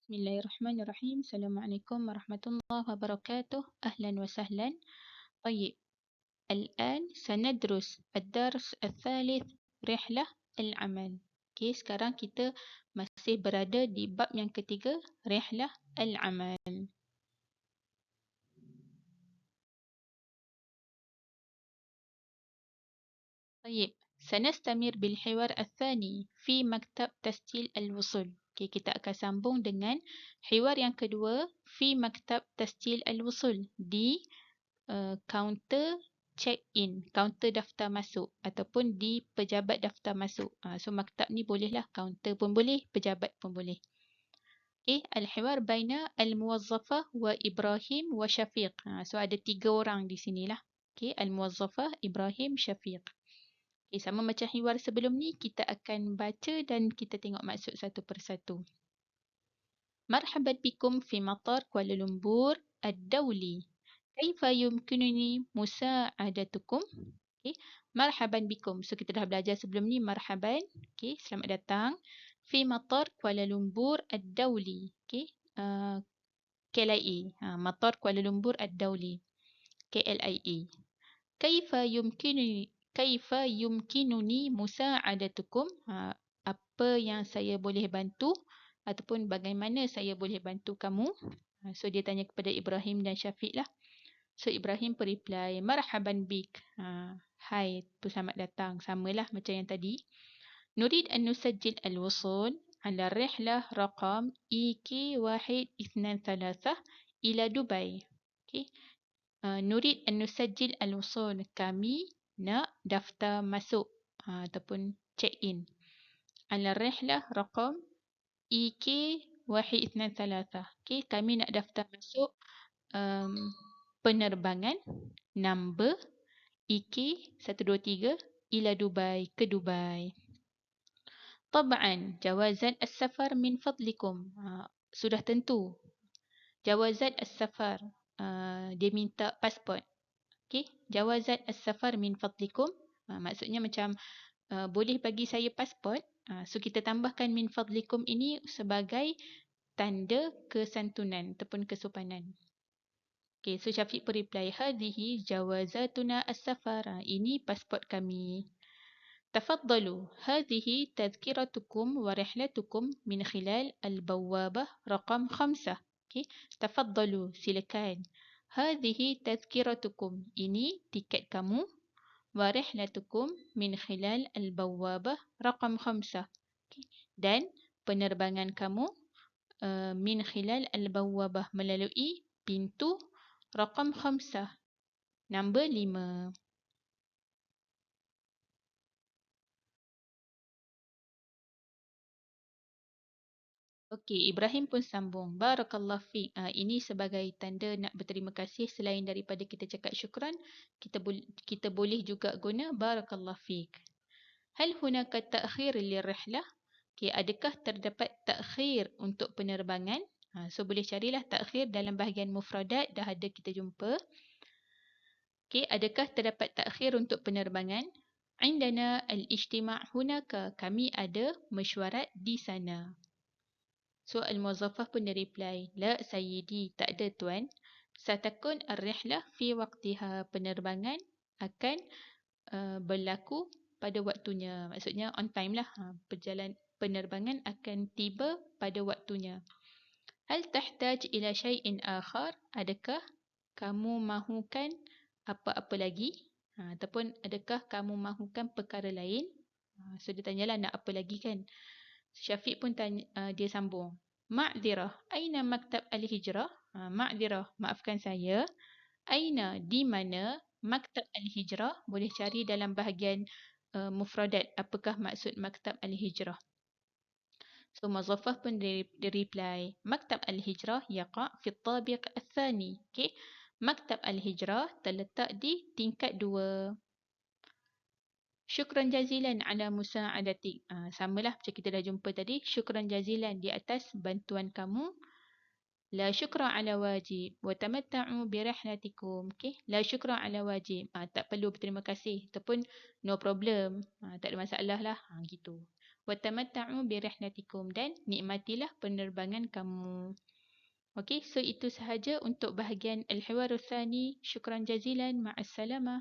Bismillahirrahmanirrahim. Assalamualaikum warahmatullahi wabarakatuh. Ahlan wa sahlan. طيب الآن سندرس الدرس الثالث رحلة العمل. Okey, sekarang kita masih berada di bab yang ketiga, rihlah al-amal. طيب سنستمر بالحوار الثاني في مكتب تسجيل الوصول. Okey, kita akan sambung dengan hiwar yang kedua fi maktab tasjil al-wusul di kaunter check-in, kaunter daftar masuk ataupun di pejabat daftar masuk. So maktab ni bolehlah kaunter pun boleh, pejabat pun boleh. Okay, al-hiwar baina al-muwazzafah wa Ibrahim wa Syafiq. So ada 3 orang di sinilah. Okay, al-muwazzafah, Ibrahim, Syafiq. Okay, sama macam hiwar sebelum ni, kita akan baca dan kita tengok maksud satu persatu. Marhaban bikum fi matar Kuala Lumpur ad-dawli. Kaifa yumkinuni musa'adatukum? Okay. Marhaban bikum. So kita dah belajar sebelum ni marhaban. Okay. Selamat datang. Fi matar Kuala Lumpur ad-dawli. Okay. KLIA. Matar Kuala Lumpur ad-dawli. KLIA. Kaifa yumkinuni musa'adatukum? Apa yang saya boleh bantu ataupun bagaimana saya boleh bantu kamu? So dia tanya kepada Ibrahim dan Syafiq lah. So Ibrahim reply, marhaban bik. Hai, selamat datang. Samalah macam yang tadi. Nurid an nusajjil al-wusul ala rihlah raqam EK123 ila Dubai. Okay. Nurid an nusajjil al-wusul. Kami nak daftar masuk ataupun check-in. Ala rihlah raqam EK123. Okay. Kami nak daftar masuk penerbangan number EK123 ila Dubai, ke Dubai. Tab'an jawazat as-safar min fadlikum. Sudah tentu. Jawazat as-safar. Dia minta pasport. Okey, jawazat as-safar min fadlikum. Maksudnya macam boleh bagi saya pasport. So kita tambahkan min fadlikum ini sebagai tanda kesantunan ataupun kesopanan. Okay, so Syafiq reply, hadhihi jawazatuna as-safar. Ini pasport kami. Tafaddalu, hadhihi tadhkiratukum wa rihlatukum min khilal al-bawwabah raqam 5. Okay, tafaddalu, silakan. Hadhihi tadhkiratukum. Ini tiket kamu. Wa rihlatukum min khilal al-bawwabah raqam 5. Okay, dan penerbangan kamu min khilal al-bawwabah melalui pintu Raqam 5. Number 5. Okey, Ibrahim pun sambung. Barakallah fiq. Ini sebagai tanda nak berterima kasih selain daripada kita cakap syukran, kita boleh juga guna barakallah fiq. Hal hunaka ta'khir lirrihlah? Okey, adakah terdapat ta'khir untuk penerbangan? So boleh carilah ta'khir dalam bahagian mufradat, dah ada kita jumpa. Okay, adakah terdapat takhir untuk penerbangan? Indana al-ijtima' hunaka. Kami ada mesyuarat di sana. So al-muwazzafah pun dia reply, la sayyidi, tak ada tuan. Satakun ar-rihlah fi waqtiha. Penerbangan akan berlaku pada waktunya. Maksudnya on time lah. Penerbangan akan tiba pada waktunya. Hal tahtaj ila syai'in akhar? Adakah kamu mahukan apa-apa lagi? Ataupun adakah kamu mahukan perkara lain? So dia tanyalah nak apa lagi kan? Syafiq pun tanya, dia sambung. Ma'zirah, aina maktab al-hijrah? Ma'zirah, maafkan saya. Aina, di mana? Maktab al-hijrah, boleh cari dalam bahagian mufradat. Apakah maksud maktab al-hijrah? So Muzaffah pun dia reply, Maktab al-hijrah yaqa' fi tabiq al-thani. Okay. Maktab al-hijrah terletak di tingkat 2. Syukran jazilan ala musa'adatik. Samalah macam kita dah jumpa tadi. Syukran jazilan di atas bantuan kamu. La syukra ala wajib. Wa tamatta'u birihlatikum. Okay. La syukra ala wajib. Tak perlu berterima kasih. Ataupun no problem. Tak ada masalah lah. Gitu. Watamatta'u birihlatikum dan nikmatilah penerbangan kamu. Okey, so itu sahaja untuk bahagian al-hiwar tsani. Syukran jazilan. Ma'assalamah.